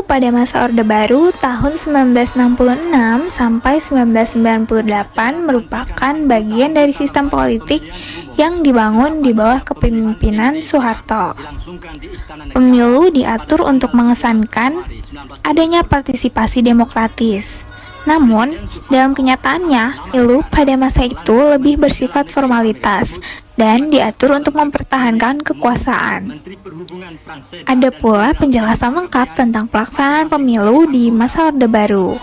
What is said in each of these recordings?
pada masa Orde Baru tahun 1966 sampai 1998 merupakan bagian dari sistem politik yang dibangun di bawah kepemimpinan Soeharto. Pemilu diatur untuk mengesankan adanya partisipasi demokratis. Namun, dalam kenyataannya, pemilu pada masa itu lebih bersifat formalitas dan diatur untuk mempertahankan kekuasaan. Ada pula penjelasan lengkap tentang pelaksanaan pemilu di masa Orde Baru.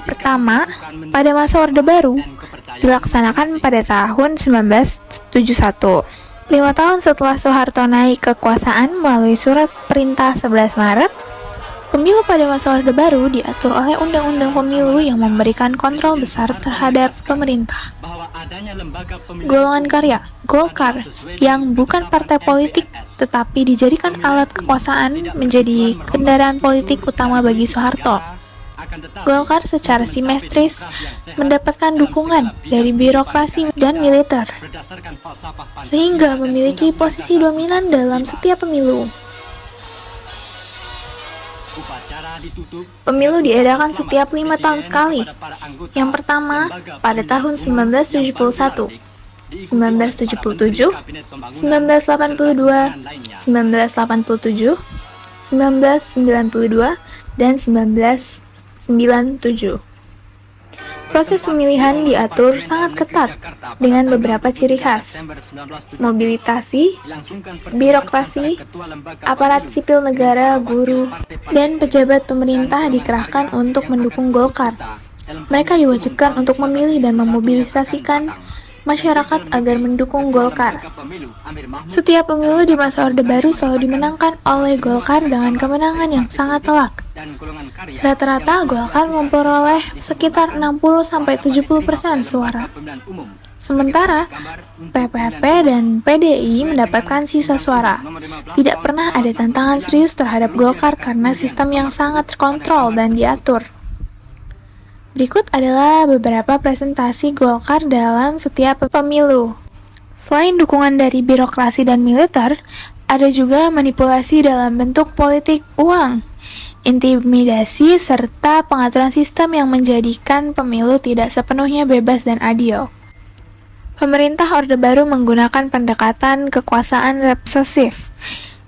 Pertama, pada masa Orde Baru, dilaksanakan pada tahun 1971. 5 tahun setelah Soeharto naik kekuasaan melalui surat perintah 11 Maret, pemilu pada masa Orde Baru diatur oleh Undang-Undang Pemilu yang memberikan kontrol besar terhadap pemerintah. Golongan karya, Golkar, yang bukan partai politik tetapi dijadikan alat kekuasaan menjadi kendaraan politik utama bagi Soeharto. Golkar secara simetris mendapatkan dukungan dari birokrasi dan militer, sehingga memiliki posisi dominan dalam setiap pemilu. Pemilu diadakan setiap 5 tahun sekali. Yang pertama, pada tahun 1971, 1977, 1982, 1987, 1992, dan 1997. Proses pemilihan diatur sangat ketat dengan beberapa ciri khas: mobilisasi, birokrasi, aparat sipil negara, guru, dan pejabat pemerintah dikerahkan untuk mendukung Golkar. Mereka diwajibkan untuk memilih dan memobilisasikan masyarakat agar mendukung Golkar. Setiap pemilu di masa Orde Baru selalu dimenangkan oleh Golkar dengan kemenangan yang sangat telak. Rata-rata Golkar memperoleh sekitar 60-70% suara. Sementara PPP dan PDI mendapatkan sisa suara. Tidak pernah ada tantangan serius terhadap Golkar karena sistem yang sangat terkontrol dan diatur. Berikut adalah beberapa presentasi Golkar dalam setiap pemilu. Selain dukungan dari birokrasi dan militer, ada juga manipulasi dalam bentuk politik uang, intimidasi, serta pengaturan sistem yang menjadikan pemilu tidak sepenuhnya bebas dan adil. Pemerintah Orde Baru menggunakan pendekatan kekuasaan represif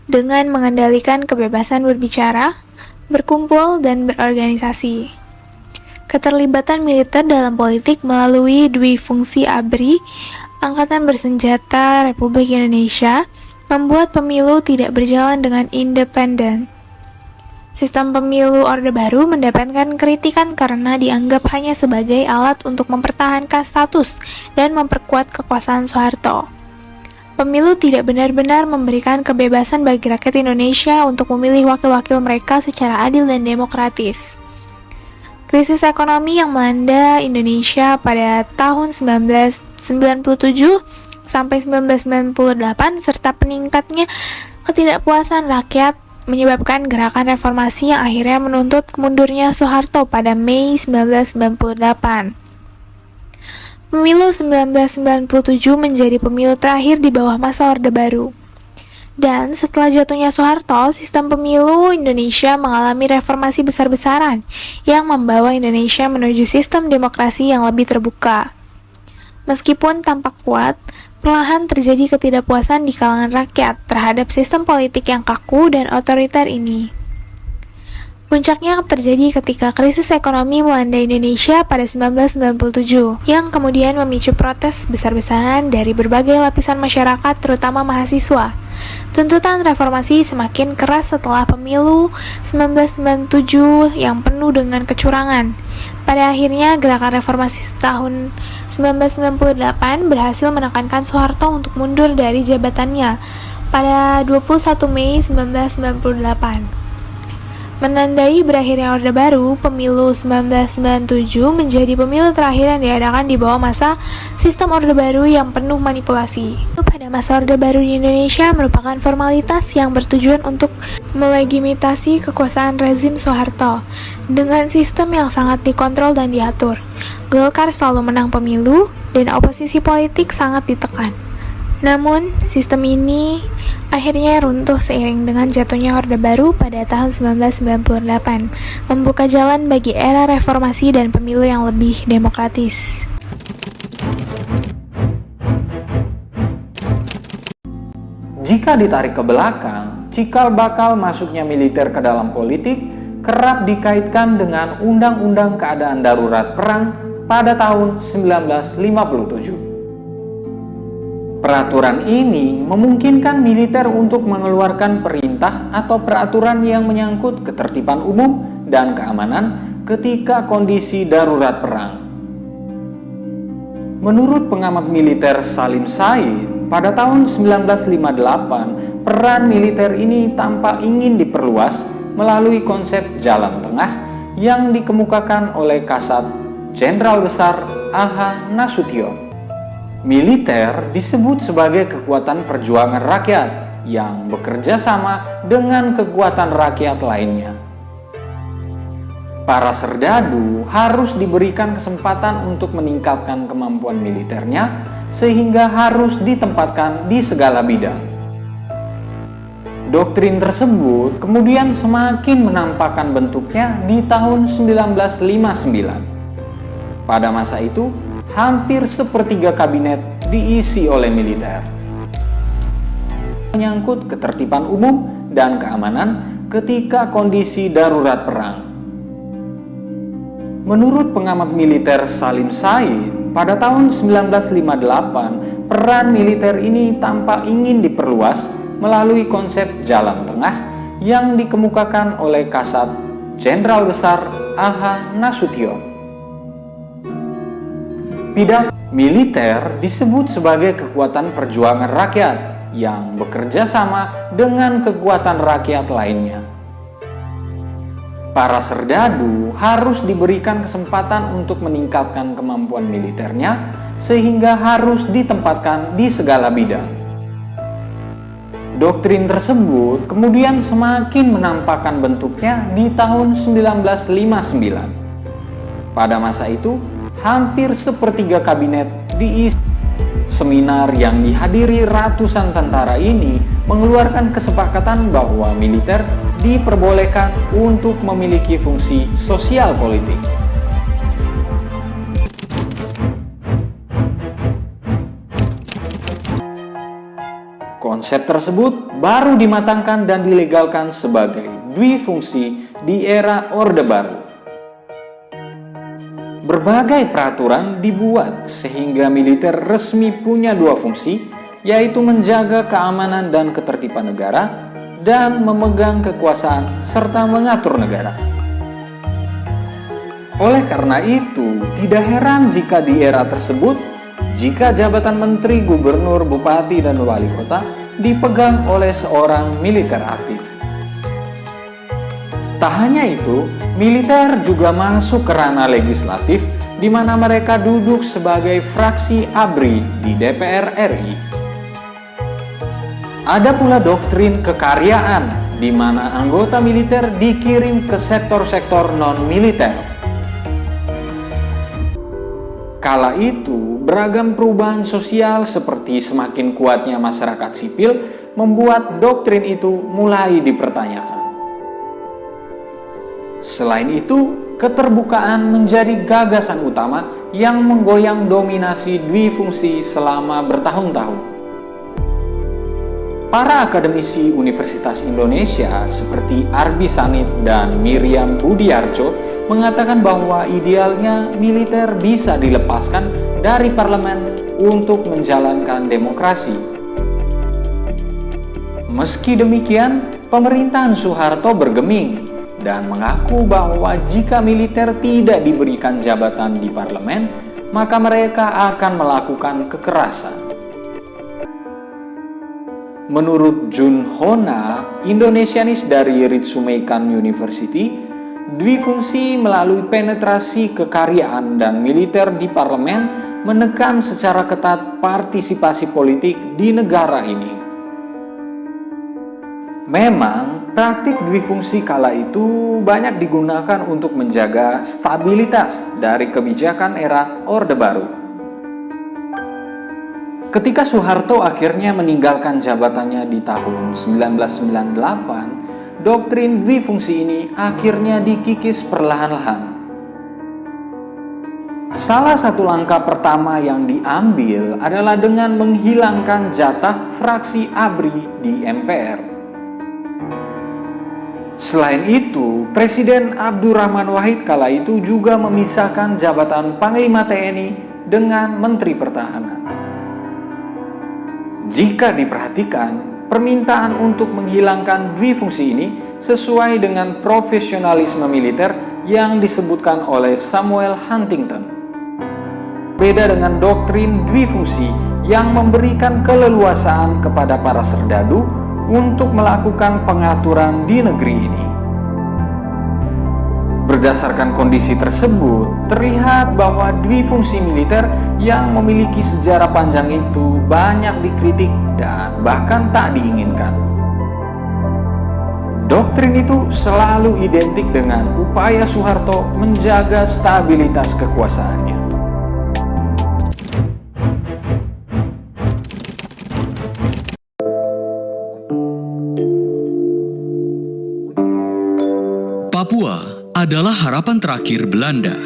dengan mengendalikan kebebasan berbicara, berkumpul, dan berorganisasi. Keterlibatan militer dalam politik melalui Dwi Fungsi ABRI, Angkatan Bersenjata Republik Indonesia, membuat pemilu tidak berjalan dengan independen. Sistem pemilu Orde Baru mendapatkan kritikan karena dianggap hanya sebagai alat untuk mempertahankan status dan memperkuat kekuasaan Soeharto. Pemilu tidak benar-benar memberikan kebebasan bagi rakyat Indonesia untuk memilih wakil-wakil mereka secara adil dan demokratis. Krisis ekonomi yang melanda Indonesia pada tahun 1997 sampai 1998 serta peningkatnya ketidakpuasan rakyat menyebabkan gerakan reformasi yang akhirnya menuntut mundurnya Soeharto pada Mei 1998. Pemilu 1997 menjadi pemilu terakhir di bawah masa Orde Baru. Dan setelah jatuhnya Soeharto, sistem pemilu Indonesia mengalami reformasi besar-besaran yang membawa Indonesia menuju sistem demokrasi yang lebih terbuka. Meskipun tampak kuat, perlahan terjadi ketidakpuasan di kalangan rakyat terhadap sistem politik yang kaku dan otoriter ini. Puncaknya terjadi ketika krisis ekonomi melanda Indonesia pada 1997, yang kemudian memicu protes besar-besaran dari berbagai lapisan masyarakat, terutama mahasiswa. Tuntutan reformasi semakin keras setelah pemilu 1997 yang penuh dengan kecurangan. Pada akhirnya, gerakan reformasi tahun 1998 berhasil menekankan Soeharto untuk mundur dari jabatannya pada 21 Mei 1998. Menandai berakhirnya Orde Baru, pemilu 1997 menjadi pemilu terakhir yang diadakan di bawah masa sistem Orde Baru yang penuh manipulasi. Pada masa Orde Baru di Indonesia merupakan formalitas yang bertujuan untuk melegitimasi kekuasaan rezim Soeharto dengan sistem yang sangat dikontrol dan diatur. Golkar selalu menang pemilu dan oposisi politik sangat ditekan. Namun, sistem ini akhirnya runtuh seiring dengan jatuhnya Orde Baru pada tahun 1998, membuka jalan bagi era reformasi dan pemilu yang lebih demokratis. Jika ditarik ke belakang, cikal bakal masuknya militer ke dalam politik kerap dikaitkan dengan Undang-Undang Keadaan Darurat Perang pada tahun 1957. Peraturan ini memungkinkan militer untuk mengeluarkan perintah atau peraturan yang menyangkut ketertiban umum dan keamanan ketika kondisi darurat perang. Menurut pengamat militer Salim Said, pada tahun 1958, peran militer ini tampak ingin diperluas melalui konsep jalan tengah yang dikemukakan oleh Kasat Jenderal Besar A.H. Nasution. Militer disebut sebagai kekuatan perjuangan rakyat yang bekerja sama dengan kekuatan rakyat lainnya. Para serdadu harus diberikan kesempatan untuk meningkatkan kemampuan militernya sehingga harus ditempatkan di segala bidang. Doktrin tersebut kemudian semakin menampakkan bentuknya di tahun 1959. Pada masa itu, hampir sepertiga kabinet diisi oleh militer. Menyangkut ketertiban umum dan keamanan ketika kondisi darurat perang. Menurut pengamat militer Salim Said, pada tahun 1958, peran militer ini tampak ingin diperluas melalui konsep jalan tengah yang dikemukakan oleh Kasat Jenderal Besar A.H. Nasution. Pidato militer disebut sebagai kekuatan perjuangan rakyat yang bekerja sama dengan kekuatan rakyat lainnya. Para serdadu harus diberikan kesempatan untuk meningkatkan kemampuan militernya sehingga harus ditempatkan di segala bidang. Doktrin tersebut kemudian semakin menampakkan bentuknya di tahun 1959. Pada masa itu, hampir sepertiga kabinet diisi. Seminar yang dihadiri ratusan tentara ini mengeluarkan kesepakatan bahwa militer diperbolehkan untuk memiliki fungsi sosial politik. Konsep tersebut baru dimatangkan dan dilegalkan sebagai dwifungsi di era Orde Baru. Berbagai peraturan dibuat sehingga militer resmi punya dua fungsi, yaitu menjaga keamanan dan ketertiban negara dan memegang kekuasaan serta mengatur negara. Oleh karena itu, tidak heran jika di era tersebut, jika jabatan menteri, gubernur, bupati, dan wali kota dipegang oleh seorang militer aktif. Tak hanya itu, militer juga masuk ke ranah legislatif di mana mereka duduk sebagai fraksi ABRI di DPR RI. Ada pula doktrin kekaryaan di mana anggota militer dikirim ke sektor-sektor non-militer. Kala itu, beragam perubahan sosial seperti semakin kuatnya masyarakat sipil membuat doktrin itu mulai dipertanyakan. Selain itu, keterbukaan menjadi gagasan utama yang menggoyang dominasi dwifungsi selama bertahun-tahun. Para akademisi Universitas Indonesia seperti Arbi Sanit dan Miriam Budiarjo mengatakan bahwa idealnya militer bisa dilepaskan dari parlemen untuk menjalankan demokrasi. Meski demikian, pemerintahan Soeharto bergeming dan mengaku bahwa jika militer tidak diberikan jabatan di parlemen, maka mereka akan melakukan kekerasan. Menurut Jun Hona, Indonesianis dari Ritsumeikan University, dwifungsi melalui penetrasi kekaryaan dan militer di parlemen menekan secara ketat partisipasi politik di negara ini. Memang, praktik dwifungsi kala itu banyak digunakan untuk menjaga stabilitas dari kebijakan era Orde Baru. Ketika Soeharto akhirnya meninggalkan jabatannya di tahun 1998, doktrin dwifungsi ini akhirnya dikikis perlahan-lahan. Salah satu langkah pertama yang diambil adalah dengan menghilangkan jatah fraksi ABRI di MPR. Selain itu, Presiden Abdurrahman Wahid kala itu juga memisahkan jabatan Panglima TNI dengan Menteri Pertahanan. Jika diperhatikan, permintaan untuk menghilangkan dwifungsi ini sesuai dengan profesionalisme militer yang disebutkan oleh Samuel Huntington. Beda dengan doktrin dwifungsi yang memberikan keleluasaan kepada para serdadu untuk melakukan pengaturan di negeri ini. Berdasarkan kondisi tersebut, terlihat bahwa dwifungsi militer yang memiliki sejarah panjang itu banyak dikritik dan bahkan tak diinginkan. Doktrin itu selalu identik dengan upaya Soeharto menjaga stabilitas kekuasaannya. Papua adalah harapan terakhir Belanda.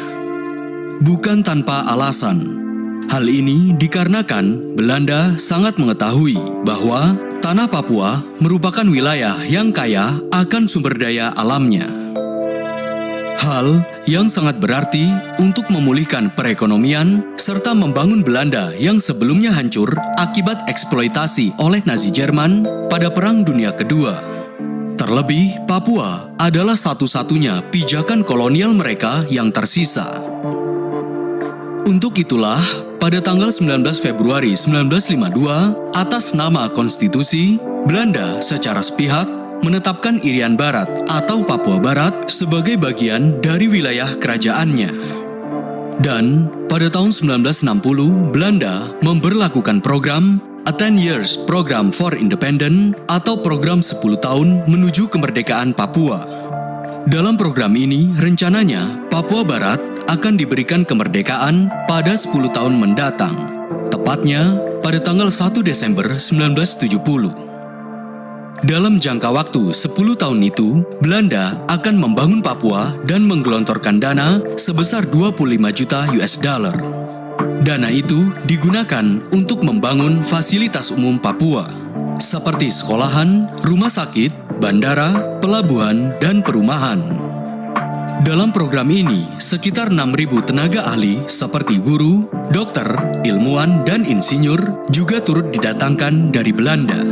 Bukan tanpa alasan. Hal ini dikarenakan Belanda sangat mengetahui bahwa tanah Papua merupakan wilayah yang kaya akan sumber daya alamnya. Hal yang sangat berarti untuk memulihkan perekonomian serta membangun Belanda yang sebelumnya hancur akibat eksploitasi oleh Nazi Jerman pada Perang Dunia Kedua. Terlebih, Papua adalah satu-satunya pijakan kolonial mereka yang tersisa. Untuk itulah, pada tanggal 19 Februari 1952, atas nama konstitusi, Belanda secara sepihak menetapkan Irian Barat atau Papua Barat sebagai bagian dari wilayah kerajaannya. Dan pada tahun 1960, Belanda memberlakukan program A 10 Years Program for Independence atau program 10 tahun menuju kemerdekaan Papua. Dalam program ini, rencananya Papua Barat akan diberikan kemerdekaan pada 10 tahun mendatang, tepatnya pada tanggal 1 Desember 1970. Dalam jangka waktu 10 tahun itu, Belanda akan membangun Papua dan menggelontorkan dana sebesar 25 juta US dollar. Dana itu digunakan untuk membangun fasilitas umum Papua, seperti sekolahan, rumah sakit, bandara, pelabuhan, dan perumahan. Dalam program ini, sekitar 6.000 tenaga ahli seperti guru, dokter, ilmuwan, dan insinyur juga turut didatangkan dari Belanda.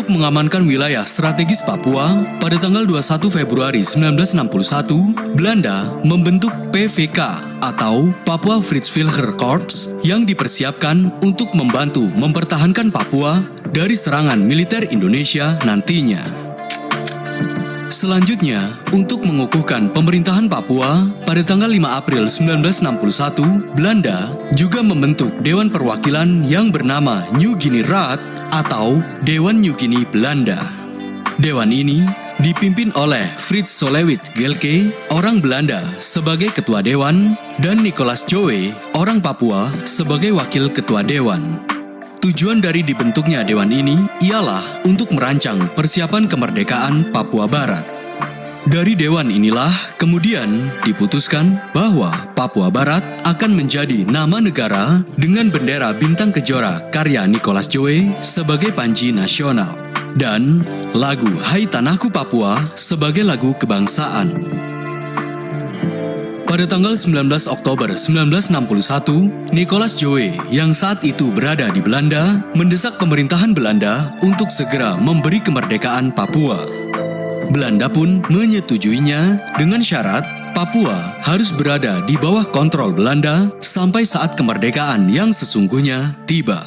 Untuk mengamankan wilayah strategis Papua, pada tanggal 21 Februari 1961, Belanda membentuk PVK atau Papua Vrijviliger Korps yang dipersiapkan untuk membantu mempertahankan Papua dari serangan militer Indonesia nantinya. Selanjutnya, untuk mengukuhkan pemerintahan Papua, pada tanggal 5 April 1961, Belanda juga membentuk Dewan Perwakilan yang bernama New Guinea Raad atau Dewan New Guinea Belanda. Dewan ini dipimpin oleh Frits Solewit Gelke, orang Belanda, sebagai ketua dewan, dan Nicolas Joe, orang Papua, sebagai wakil ketua dewan. Tujuan dari dibentuknya dewan ini ialah untuk merancang persiapan kemerdekaan Papua Barat. Dari dewan inilah kemudian diputuskan bahwa Papua Barat akan menjadi nama negara dengan bendera bintang kejora karya Nicolas Joe sebagai panji nasional dan lagu Hai Tanahku Papua sebagai lagu kebangsaan. Pada tanggal 19 Oktober 1961, Nicolas Joe yang saat itu berada di Belanda mendesak pemerintahan Belanda untuk segera memberi kemerdekaan Papua. Belanda pun menyetujuinya dengan syarat Papua harus berada di bawah kontrol Belanda sampai saat kemerdekaan yang sesungguhnya tiba.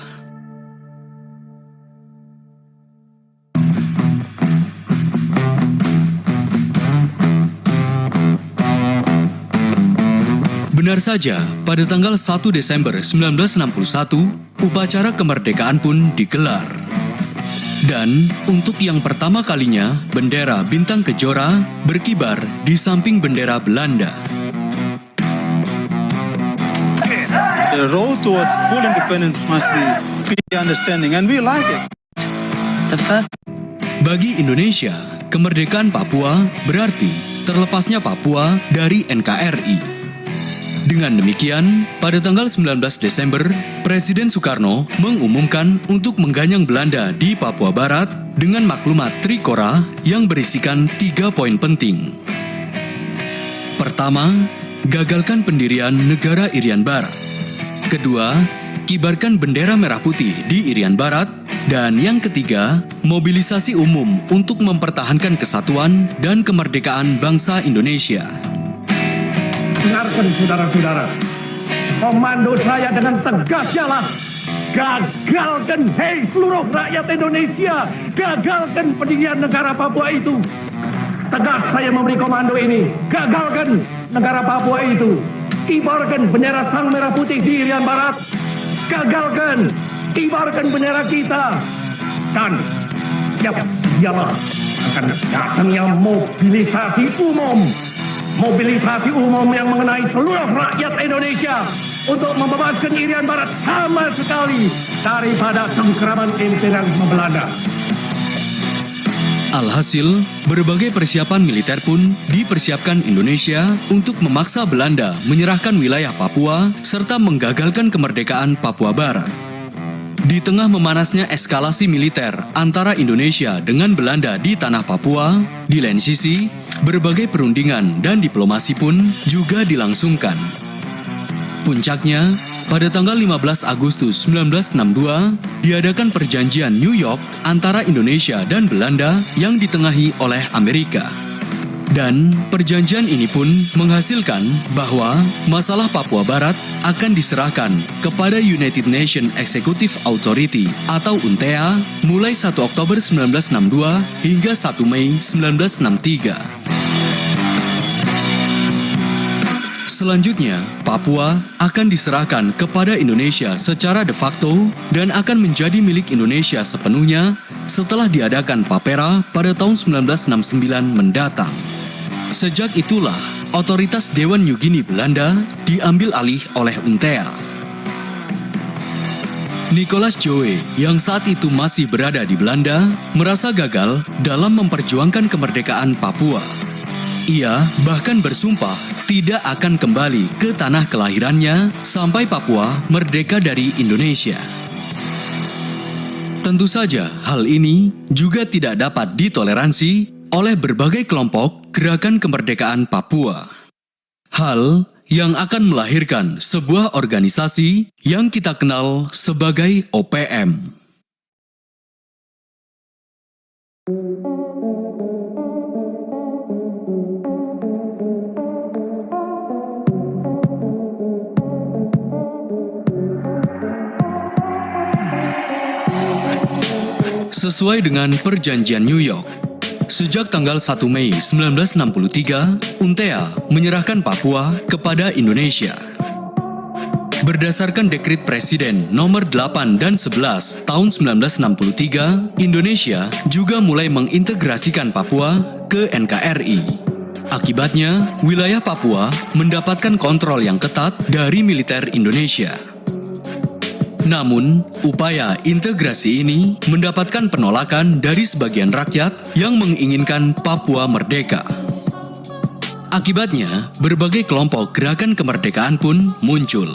Benar saja, pada tanggal 1 Desember 1961, upacara kemerdekaan pun digelar. Dan untuk yang pertama kalinya, bendera bintang kejora berkibar di samping bendera Belanda. The road towards full independence must be free understanding, and we like it. Bagi Indonesia, kemerdekaan Papua berarti terlepasnya Papua dari NKRI. Dengan demikian, pada tanggal 19 Desember, Presiden Soekarno mengumumkan untuk mengganyang Belanda di Papua Barat dengan maklumat Trikora yang berisikan 3 poin penting. Pertama, gagalkan pendirian negara Irian Barat. Kedua, kibarkan bendera merah putih di Irian Barat. Dan yang ketiga, mobilisasi umum untuk mempertahankan kesatuan dan kemerdekaan bangsa Indonesia. Dengarkan saudara-saudara, komando saya dengan tegasnya lah, gagalkan, hei seluruh rakyat Indonesia, gagalkan pendirian negara Papua itu. Tegas saya memberi komando ini, gagalkan negara Papua itu. Kibarkan bendera sang merah putih di Irian Barat, gagalkan, kibarkan bendera kita. Dan ialah akan datangnya mobilisasi umum yang mengenai seluruh rakyat Indonesia untuk membebaskan Irian Barat sama sekali daripada cengkeraman imperialisme Belanda. Alhasil, berbagai persiapan militer pun dipersiapkan Indonesia untuk memaksa Belanda menyerahkan wilayah Papua serta menggagalkan kemerdekaan Papua Barat. Di tengah memanasnya eskalasi militer antara Indonesia dengan Belanda di tanah Papua, di lain sisi, berbagai perundingan dan diplomasi pun juga dilangsungkan. Puncaknya, pada tanggal 15 Agustus 1962, diadakan perjanjian New York antara Indonesia dan Belanda yang ditengahi oleh Amerika. Dan perjanjian ini pun menghasilkan bahwa masalah Papua Barat akan diserahkan kepada United Nations Executive Authority atau UNTEA mulai 1 Oktober 1962 hingga 1 Mei 1963. Selanjutnya, Papua akan diserahkan kepada Indonesia secara de facto dan akan menjadi milik Indonesia sepenuhnya setelah diadakan Papera pada tahun 1969 mendatang. Sejak itulah, otoritas Dewan New Guinea Belanda diambil alih oleh UNTEA. Nicholas Joe yang saat itu masih berada di Belanda merasa gagal dalam memperjuangkan kemerdekaan Papua. Ia bahkan bersumpah tidak akan kembali ke tanah kelahirannya sampai Papua merdeka dari Indonesia. Tentu saja hal ini juga tidak dapat ditoleransi oleh berbagai kelompok gerakan kemerdekaan Papua. Hal yang akan melahirkan sebuah organisasi yang kita kenal sebagai OPM. Sesuai dengan perjanjian New York, sejak tanggal 1 Mei 1963, UNTEA menyerahkan Papua kepada Indonesia. Berdasarkan dekret Presiden nomor 8 dan 11 tahun 1963, Indonesia juga mulai mengintegrasikan Papua ke NKRI. Akibatnya, wilayah Papua mendapatkan kontrol yang ketat dari militer Indonesia. Namun, upaya integrasi ini mendapatkan penolakan dari sebagian rakyat yang menginginkan Papua merdeka. Akibatnya, berbagai kelompok gerakan kemerdekaan pun muncul.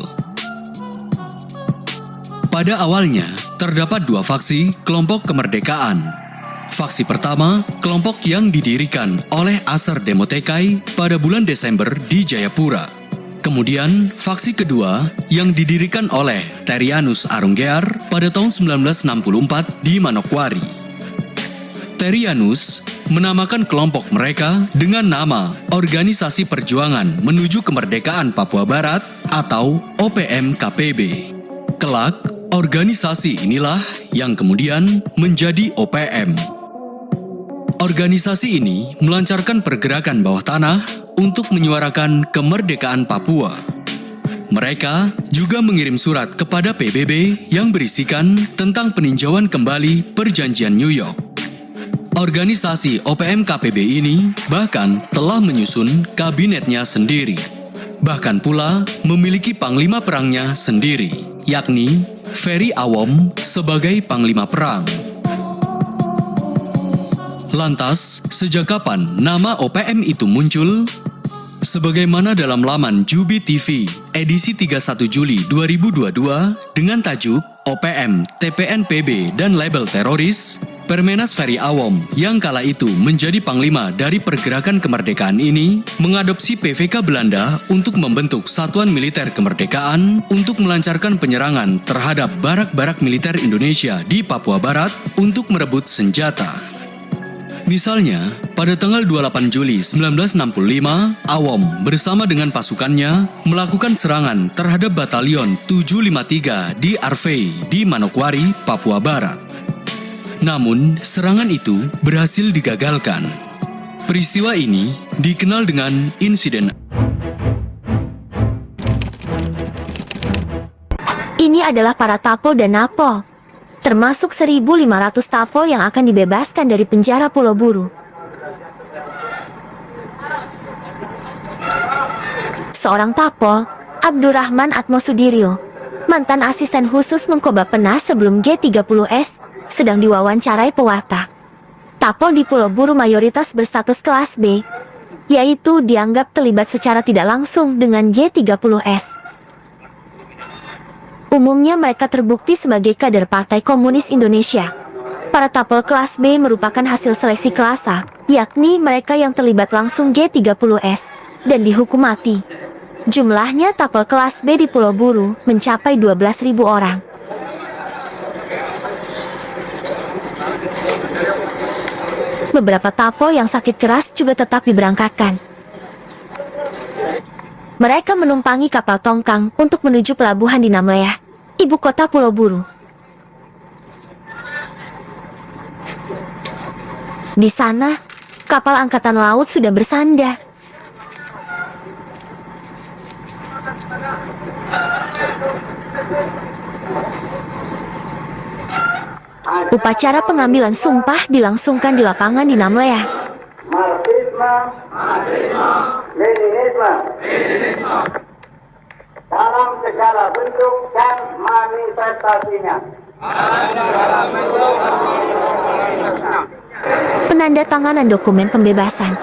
Pada awalnya, terdapat dua faksi kelompok kemerdekaan. Faksi pertama, kelompok yang didirikan oleh Asar Demotekai pada bulan Desember di Jayapura. Kemudian, faksi kedua yang didirikan oleh Terianus Arungear pada tahun 1964 di Manokwari. Terianus menamakan kelompok mereka dengan nama Organisasi Perjuangan Menuju Kemerdekaan Papua Barat atau OPM-KPB. Kelak, organisasi inilah yang kemudian menjadi OPM. Organisasi ini melancarkan pergerakan bawah tanah untuk menyuarakan kemerdekaan Papua. Mereka juga mengirim surat kepada PBB yang berisikan tentang peninjauan kembali Perjanjian New York. Organisasi OPM KPB ini bahkan telah menyusun kabinetnya sendiri. Bahkan pula memiliki panglima perangnya sendiri, yakni Ferry Awom sebagai panglima perang. Lantas, sejak kapan nama OPM itu muncul? Sebagaimana dalam laman Jubi TV edisi 31 Juli 2022 dengan tajuk OPM, TPNPB, dan label teroris, Permenas Ferry Awom yang kala itu menjadi panglima dari pergerakan kemerdekaan ini mengadopsi PVK Belanda untuk membentuk Satuan Militer Kemerdekaan untuk melancarkan penyerangan terhadap barak-barak militer Indonesia di Papua Barat untuk merebut senjata. Misalnya, pada tanggal 28 Juli 1965, Awom bersama dengan pasukannya melakukan serangan terhadap Batalion 753 di Arvey di Manokwari, Papua Barat. Namun, serangan itu berhasil digagalkan. Peristiwa ini dikenal dengan insiden. Ini adalah para Tapol dan Napol, termasuk 1.500 Tapol yang akan dibebaskan dari penjara Pulau Buru. Seorang Tapol, Abdurrahman Atmosudiryo, mantan asisten khusus Menkoba Penas sebelum G30S, sedang diwawancarai pewarta. Tapol di Pulau Buru mayoritas berstatus kelas B, yaitu dianggap terlibat secara tidak langsung dengan G30S. Umumnya mereka terbukti sebagai kader Partai Komunis Indonesia. Para Tapol kelas B merupakan hasil seleksi kelas A, yakni mereka yang terlibat langsung G30S, dan dihukum mati. Jumlahnya Tapol kelas B di Pulau Buru mencapai 12.000 orang. Beberapa Tapol yang sakit keras juga tetap diberangkatkan. Mereka menumpangi kapal tongkang untuk menuju pelabuhan di Namlea, ibu kota Pulau Buru. Di sana, kapal angkatan laut sudah bersandar. Upacara pengambilan sumpah dilangsungkan di lapangan di Namlea. Marxisme, Leninisme, dalam segala bentuk dan manifestasinya. Penandatanganan dokumen pembebasan.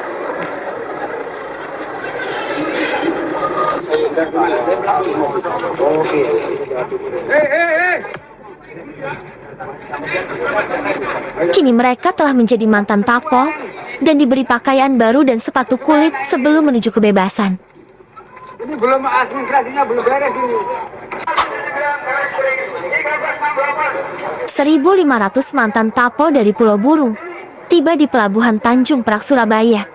Kini mereka telah menjadi mantan Tapol dan diberi pakaian baru dan sepatu kulit sebelum menuju kebebasan. Ini belum administrasinya belum beres ini. 1.500 mantan Tapol dari Pulau Buru tiba di Pelabuhan Tanjung Perak, Surabaya.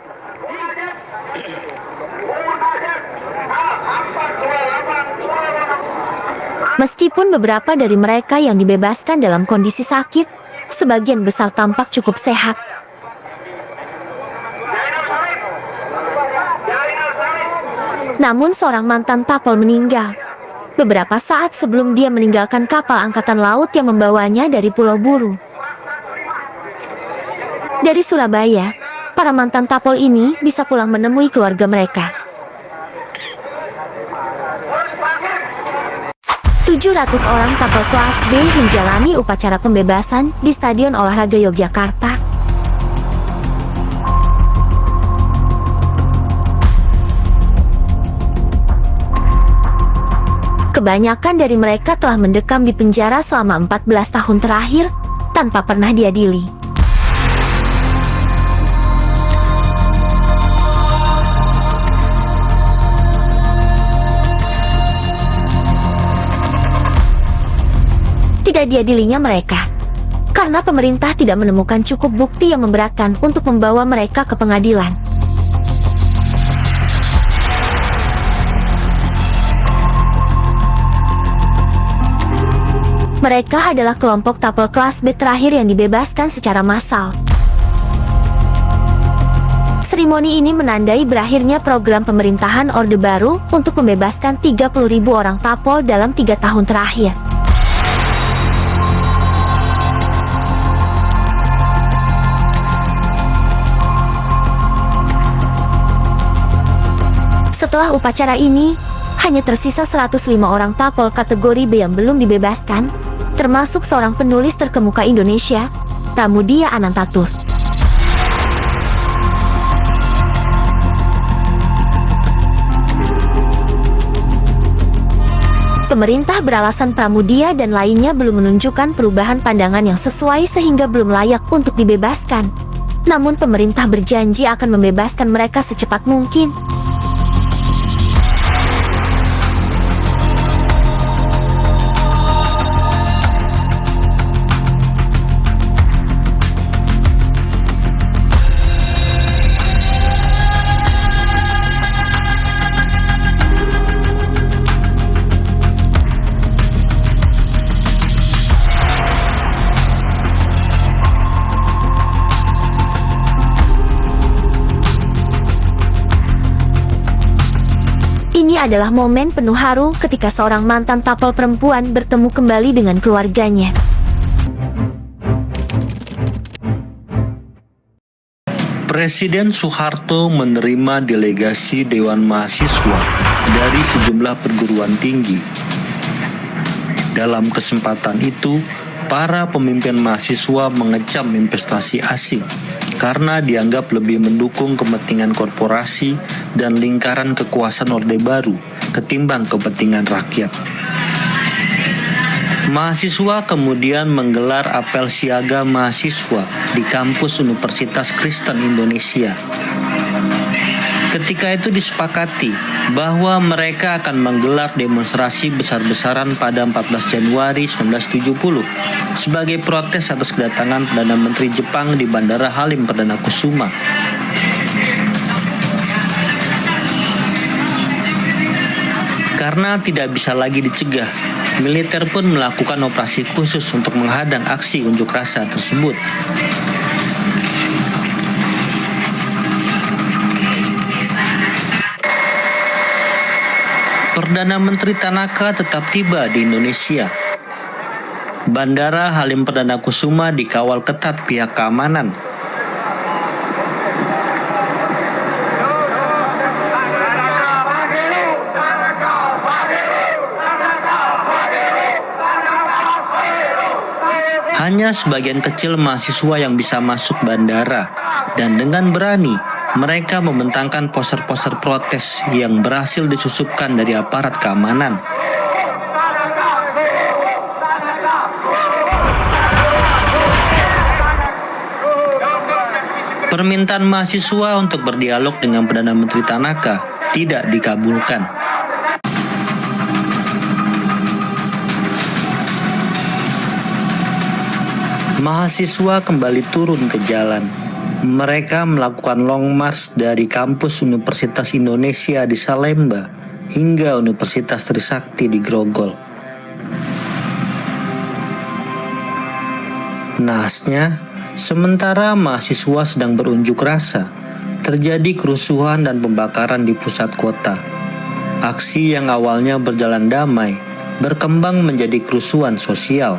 Meskipun beberapa dari mereka yang dibebaskan dalam kondisi sakit, sebagian besar tampak cukup sehat. Namun seorang mantan Tapol meninggal beberapa saat sebelum dia meninggalkan kapal angkatan laut yang membawanya dari Pulau Buru. Dari Surabaya, para mantan Tapol ini bisa pulang menemui keluarga mereka. 700 orang Tapol kelas B menjalani upacara pembebasan di Stadion Olahraga Yogyakarta. Kebanyakan dari mereka telah mendekam di penjara selama 14 tahun terakhir tanpa pernah diadili. Tidak diadilinya mereka karena pemerintah tidak menemukan cukup bukti yang memberatkan untuk membawa mereka ke pengadilan. Mereka adalah kelompok Tapol kelas B terakhir yang dibebaskan secara massal. Seremoni ini menandai berakhirnya program pemerintahan Orde Baru untuk membebaskan 30.000 orang Tapol dalam 3 tahun terakhir. Setelah upacara ini, hanya tersisa 105 orang Tapol kategori B yang belum dibebaskan, termasuk seorang penulis terkemuka Indonesia, Pramudia Anantatur. Pemerintah beralasan Pramudia dan lainnya belum menunjukkan perubahan pandangan yang sesuai sehingga belum layak untuk dibebaskan. Namun pemerintah berjanji akan membebaskan mereka secepat mungkin. Ini adalah momen penuh haru ketika seorang mantan Tapol perempuan bertemu kembali dengan keluarganya. Presiden Soeharto menerima delegasi Dewan Mahasiswa dari sejumlah perguruan tinggi. Dalam kesempatan itu, para pemimpin mahasiswa mengecam investasi asing karena dianggap lebih mendukung kepentingan korporasi dan lingkaran kekuasaan Orde Baru ketimbang kepentingan rakyat. Mahasiswa kemudian menggelar apel siaga mahasiswa di kampus Universitas Kristen Indonesia. Ketika itu disepakati bahwa mereka akan menggelar demonstrasi besar-besaran pada 14 Januari 1970 sebagai protes atas kedatangan Perdana Menteri Jepang di Bandara Halim Perdana Kusuma. Karena tidak bisa lagi dicegah, militer pun melakukan operasi khusus untuk menghadang aksi unjuk rasa tersebut. Perdana Menteri Tanaka tetap tiba di Indonesia. Bandara Halim Perdana Kusuma dikawal ketat pihak keamanan. Hanya sebagian kecil mahasiswa yang bisa masuk bandara, dan dengan berani mereka membentangkan poster-poster protes yang berhasil disusupkan dari aparat keamanan. Permintaan mahasiswa untuk berdialog dengan Perdana Menteri Tanaka tidak dikabulkan. Mahasiswa kembali turun ke jalan. Mereka melakukan long march dari kampus Universitas Indonesia di Salemba hingga Universitas Trisakti di Grogol. Naasnya, sementara mahasiswa sedang berunjuk rasa, terjadi kerusuhan dan pembakaran di pusat kota. Aksi yang awalnya berjalan damai berkembang menjadi kerusuhan sosial.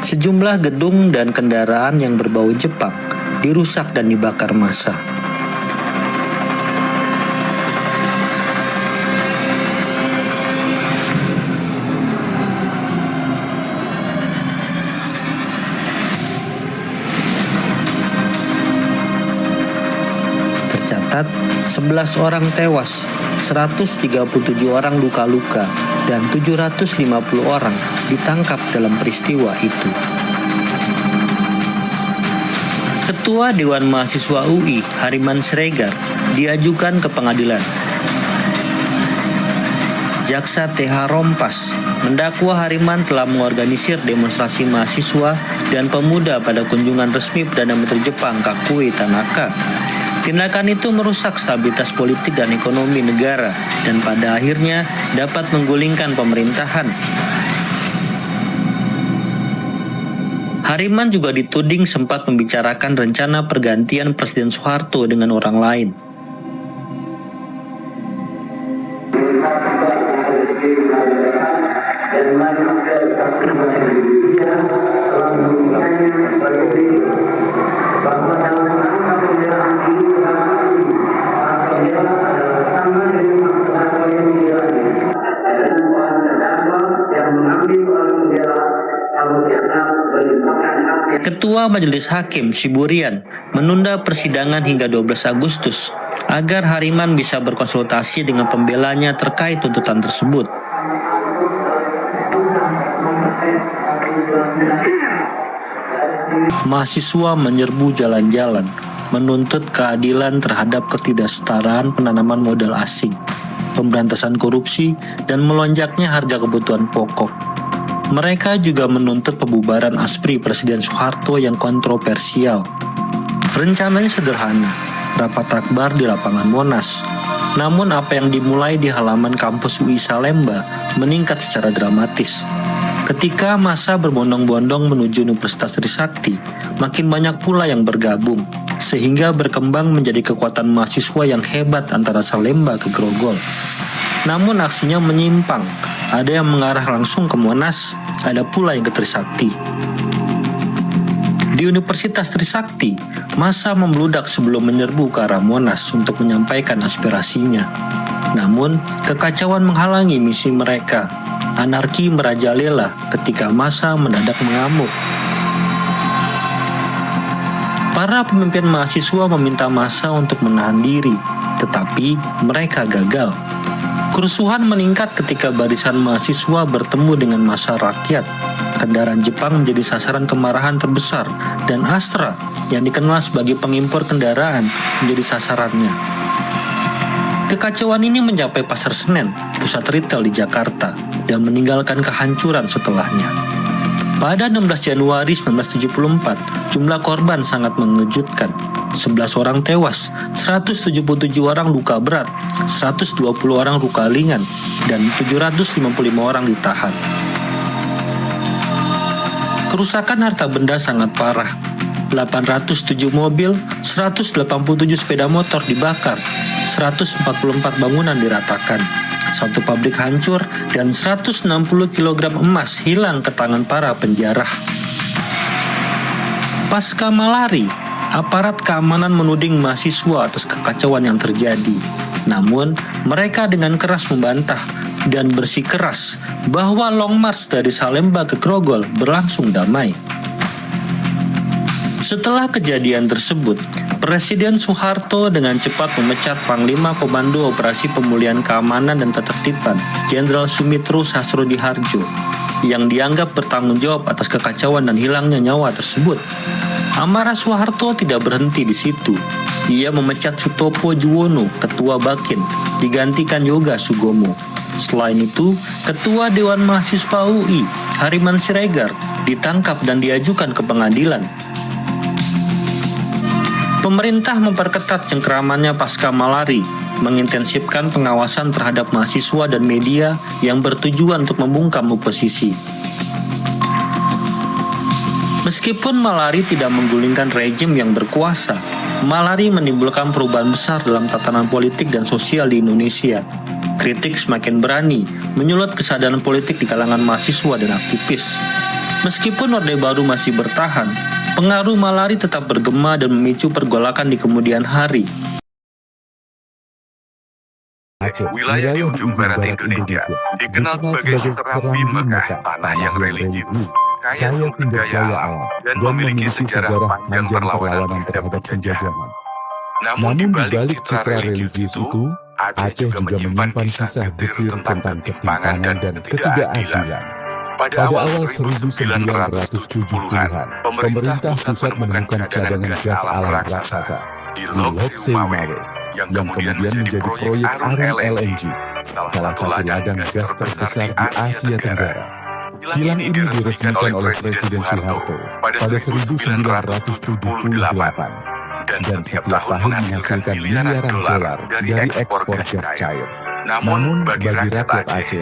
Sejumlah gedung dan kendaraan yang berbau Jepang dirusak dan dibakar massa. Tercatat 11 orang tewas, 137 orang luka-luka, dan 750 orang ditangkap dalam peristiwa itu. Ketua Dewan Mahasiswa UI, Hariman Sregar, diajukan ke pengadilan. Jaksa TH Rompas mendakwa Hariman telah mengorganisir demonstrasi mahasiswa dan pemuda pada kunjungan resmi Perdana Menteri Jepang Kakue Tanaka. Tindakan itu merusak stabilitas politik dan ekonomi negara dan pada akhirnya dapat menggulingkan pemerintahan. Hariman juga dituding sempat membicarakan rencana pergantian Presiden Soeharto dengan orang lain. Ketua Majelis Hakim Siburian menunda persidangan hingga 12 Agustus agar Hariman bisa berkonsultasi dengan pembelanya terkait tuntutan tersebut. Mahasiswa menyerbu jalan-jalan, menuntut keadilan terhadap ketidaksetaraan penanaman modal asing, pemberantasan korupsi, dan melonjaknya harga kebutuhan pokok. Mereka juga menuntut pembubaran ASPRI Presiden Soeharto yang kontroversial. Rencananya sederhana, rapat akbar di lapangan Monas. Namun apa yang dimulai di halaman kampus UI Salemba meningkat secara dramatis. Ketika massa berbondong-bondong menuju Universitas Trisakti, makin banyak pula yang bergabung, sehingga berkembang menjadi kekuatan mahasiswa yang hebat antara Salemba ke Grogol. Namun aksinya menyimpang, ada yang mengarah langsung ke Monas, ada pula yang ke Trisakti. Di Universitas Trisakti, massa membludak sebelum menyerbu ke arah Monas untuk menyampaikan aspirasinya. Namun, kekacauan menghalangi misi mereka. Anarki merajalela ketika massa mendadak mengamuk. Para pemimpin mahasiswa meminta massa untuk menahan diri, tetapi mereka gagal. Kerusuhan meningkat ketika barisan mahasiswa bertemu dengan massa rakyat. Kendaraan Jepang menjadi sasaran kemarahan terbesar, dan Astra yang dikenal sebagai pengimpor kendaraan menjadi sasarannya. Kekacauan ini mencapai Pasar Senen, pusat retail di Jakarta, dan meninggalkan kehancuran setelahnya. Pada 16 Januari 1974, jumlah korban sangat mengejutkan. 11 orang tewas, 177 orang luka berat, 120 orang luka ringan, dan 755 orang ditahan. Kerusakan harta benda sangat parah. 807 mobil, 187 sepeda motor dibakar, 144 bangunan diratakan, 1 pabrik hancur, dan 160 kg emas hilang ke tangan para penjarah. Pasca Malari, aparat keamanan menuding mahasiswa atas kekacauan yang terjadi. Namun, mereka dengan keras membantah dan bersikeras bahwa Long March dari Salemba ke Grogol berlangsung damai. Setelah kejadian tersebut, Presiden Soeharto dengan cepat memecat Panglima Komando Operasi Pemulihan Keamanan dan Ketertiban, Jenderal Sumitro Sasrodihardjo, yang dianggap bertanggung jawab atas kekacauan dan hilangnya nyawa tersebut. Amarah Soeharto tidak berhenti di situ. Ia memecat Sutopo Juwono, Ketua Bakin, digantikan Yoga Sugomo. Selain itu, Ketua Dewan Mahasiswa UI, Hariman Siregar, ditangkap dan diajukan ke pengadilan. Pemerintah memperketat cengkeramannya pasca Malari, mengintensifkan pengawasan terhadap mahasiswa dan media yang bertujuan untuk membungkam oposisi. Meskipun Malari tidak menggulingkan rejim yang berkuasa, Malari menimbulkan perubahan besar dalam tatanan politik dan sosial di Indonesia. Kritik semakin berani menyulut kesadaran politik di kalangan mahasiswa dan aktivis. Meskipun Orde Baru masih bertahan, pengaruh Malari tetap bergema dan memicu pergolakan di kemudian hari. Wilayah di ujung barat Indonesia dikenal sebagai serambi Mekah, tanah yang religius, kaya sumber daya alam, dan memiliki sejarah panjang perlawanan terhadap penjajahan. Namun di balik citra religius itu, Aceh juga menyimpan kisah getir tentang ketimpangan dan ketidakadilan. Pada awal 1970-an, pemerintah pusat menemukan cadangan gas alam raksasa di Lok Seumawe, yang kemudian menjadi proyek Areng LNG, salah satu ladang gas terbesar di Asia Tenggara. Kilang ini diresmikan oleh Presiden Soeharto pada 1978 dan setiap tahun menghasilkan miliaran dolar dari ekspor gas cair. Namun bagi rakyat Aceh,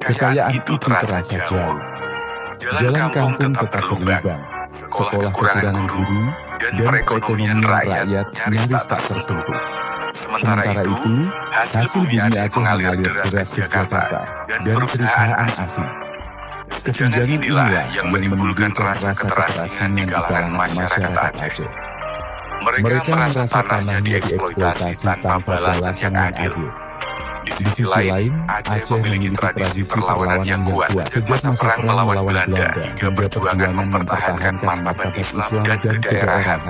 kekayaan itu terasa jauh. Jalan kampung tetap berlubang, sekolah kekurangan guru, dan perekonomian rakyat nyaris tak tersentuh. Sementara itu, hasil bumi Aceh mengalir deras ke Jakarta dan perusahaan asing. Kesenjangan inilah yang menimbulkan rasa keterasian di kalangan masyarakat Aceh. Mereka merasa tanahnya dieksploitasi tanpa balasan yang adil. Di sisi lain, Aceh memiliki tradisi perlawanan yang kuat sejak masa perang melawan Belanda hingga perjuangan mempertahankan martabat Islam dan kedaerahan.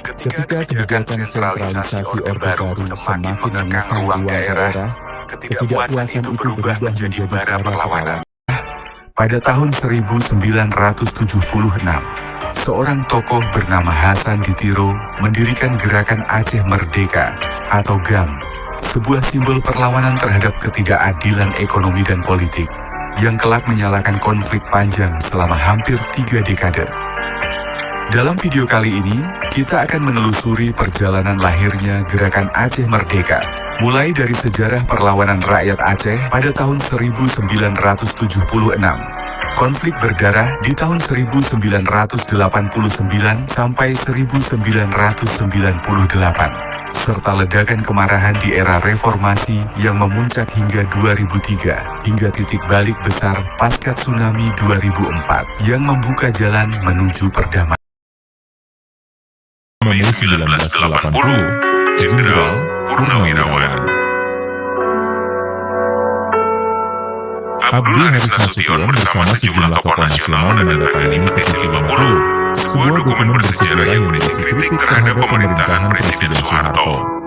Ketika kebijakan sentralisasi Orde Baru semakin mengekang ruang daerah, ketidakpuasan itu berubah menjadi bara perlawanan. Pada tahun 1976, seorang tokoh bernama Hasan Ditiro mendirikan Gerakan Aceh Merdeka atau GAM, sebuah simbol perlawanan terhadap ketidakadilan ekonomi dan politik yang kelak menyalakan konflik panjang selama hampir 3 dekade. Dalam video kali ini, kita akan menelusuri perjalanan lahirnya Gerakan Aceh Merdeka, mulai dari sejarah perlawanan rakyat Aceh pada tahun 1976, konflik berdarah di tahun 1989 sampai 1998, serta ledakan kemarahan di era reformasi yang memuncak hingga 2003, hingga titik balik besar pasca tsunami 2004 yang membuka jalan menuju perdamaian. Mei 1980, Jenderal Purnawirawan Abdul Haris Nasution bersama sejumlah tokoh nasional menandatangani Petisi 50, sebuah dokumen bersejarah yang berisi kritik terhadap pemerintahan Presiden Soeharto.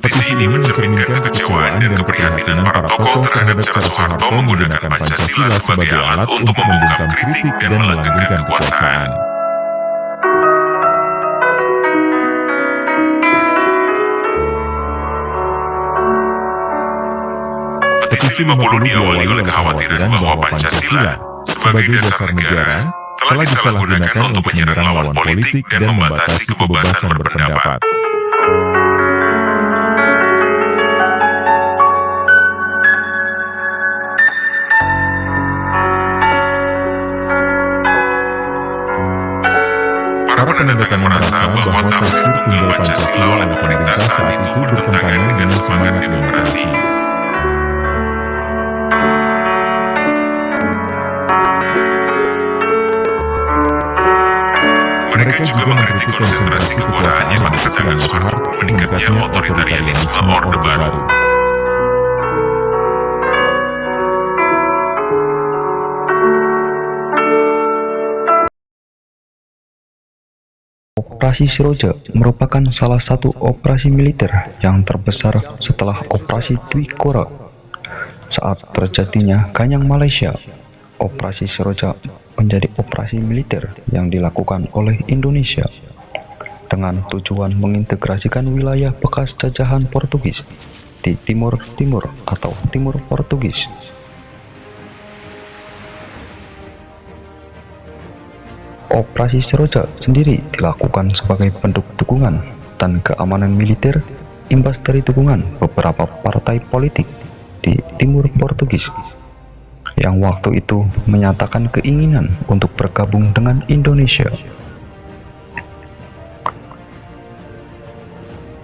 Petisi ini mencerminkan kekecewaan dan keprihatinan para tokoh terhadap cara Soeharto menggunakan Pancasila sebagai alat untuk membungkam kritik dan melanggengkan kekuasaan. Petisi 50 diawali oleh kekhawatiran bahwa Pancasila sebagai dasar negara telah disalahgunakan untuk menyerang lawan politik dan membatasi kebebasan berpendapat. Para penandatangani merasa bahwa tafsir tunggal Pancasila oleh pemerintah saat itu bertentangan dengan semangat demokrasi. Mereka juga mengkritik konsentrasi kekuasaannya pada pasangan Soeharto, meningkatnya otoritarianisme Orde Baru. Operasi Seroja merupakan salah satu operasi militer yang terbesar setelah Operasi Dwi Kora. Saat terjadinya Ganyang Malaysia, Operasi Seroja menjadi operasi militer yang dilakukan oleh Indonesia dengan tujuan mengintegrasikan wilayah bekas jajahan Portugis di Timur Timur atau Timur Portugis. Operasi Seroja sendiri dilakukan sebagai bentuk dukungan dan keamanan militer imbas dari dukungan beberapa partai politik di Timur Portugis yang waktu itu menyatakan keinginan untuk bergabung dengan Indonesia.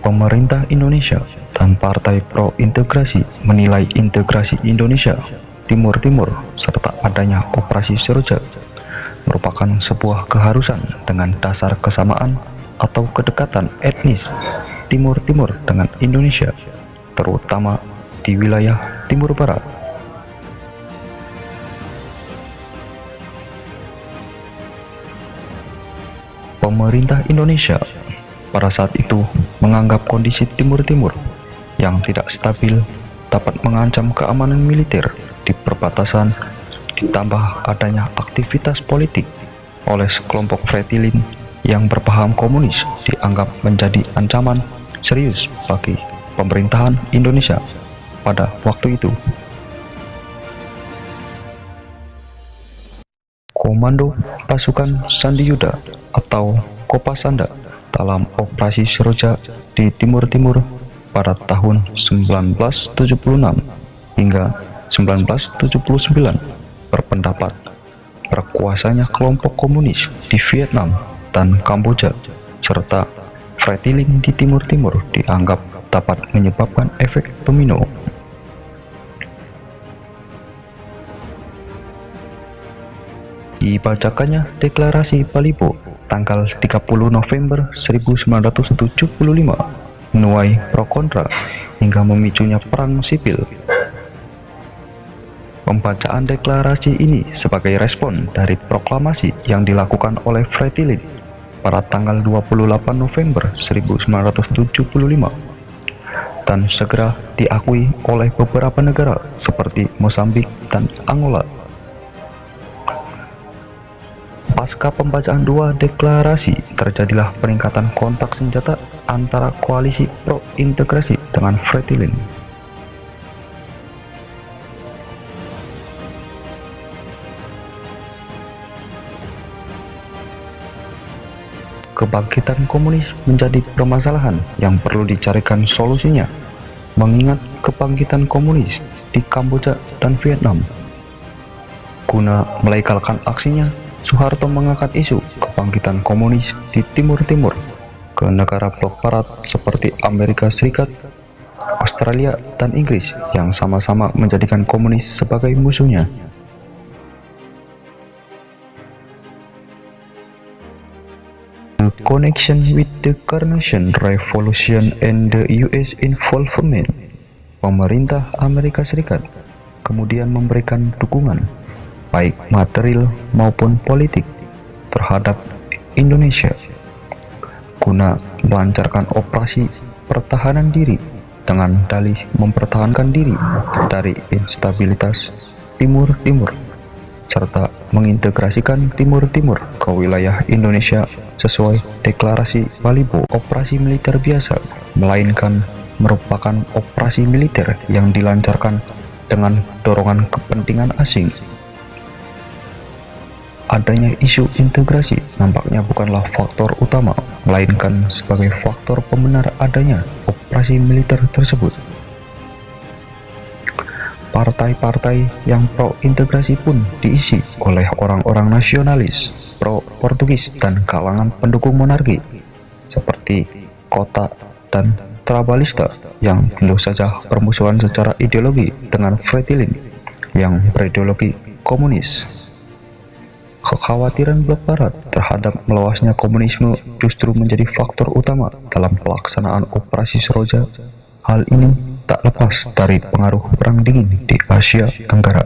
Pemerintah Indonesia dan partai pro-integrasi menilai integrasi Indonesia Timur Timur serta adanya Operasi Seroja merupakan sebuah keharusan dengan dasar kesamaan atau kedekatan etnis Timur Timur dengan Indonesia, terutama di wilayah Timur Barat. Pemerintah Indonesia pada saat itu menganggap kondisi Timur Timur yang tidak stabil dapat mengancam keamanan militer di perbatasan, ditambah adanya aktivitas politik oleh sekelompok Fretilin yang berpaham komunis dianggap menjadi ancaman serius bagi pemerintahan Indonesia pada waktu itu. Komando Pasukan Sandi Yuda atau Kopasanda dalam Operasi Seroja di Timur Timur pada tahun 1976 hingga 1979 berpendapat berkuasanya kelompok komunis di Vietnam dan Kamboja serta Fretilin di Timur Timur dianggap dapat menyebabkan efek domino. Dibacakannya Deklarasi Balibo tanggal 30 November 1975 menuai pro kontra hingga memicunya perang sipil. Pembacaan deklarasi ini sebagai respon dari proklamasi yang dilakukan oleh Fretilin pada tanggal 28 November 1975 dan segera diakui oleh beberapa negara seperti Mozambik dan Angola. Pasca pembacaan dua deklarasi, terjadilah peningkatan kontak senjata antara koalisi pro-integrasi dengan Fretilin. Kebangkitan komunis menjadi permasalahan yang perlu dicarikan solusinya, mengingat kebangkitan komunis di Kamboja dan Vietnam. Guna melegalkan aksinya, Soeharto mengangkat isu kebangkitan komunis di Timur Timur ke negara blok barat seperti Amerika Serikat, Australia, dan Inggris yang sama-sama menjadikan komunis sebagai musuhnya. The connection with the Carnation Revolution and the US involvement. Pemerintah Amerika Serikat kemudian memberikan dukungan baik material maupun politik terhadap Indonesia guna melancarkan operasi pertahanan diri dengan dalih mempertahankan diri dari instabilitas Timur Timur serta mengintegrasikan Timur Timur ke wilayah Indonesia sesuai deklarasi Balibo. Operasi militer biasa, melainkan merupakan operasi militer yang dilancarkan dengan dorongan kepentingan asing. Adanya isu integrasi nampaknya bukanlah faktor utama, melainkan sebagai faktor pembenar adanya operasi militer tersebut. Partai-partai yang pro-integrasi pun diisi oleh orang-orang nasionalis, pro-Portugis dan kalangan pendukung monarki, seperti Kota dan Trabalista yang tentu saja bermusuhan secara ideologi dengan Fretilin yang berideologi komunis. Kekhawatiran blok barat terhadap meluasnya komunisme justru menjadi faktor utama dalam pelaksanaan operasi Seroja. Hal ini tak lepas dari pengaruh Perang Dingin di Asia Tenggara.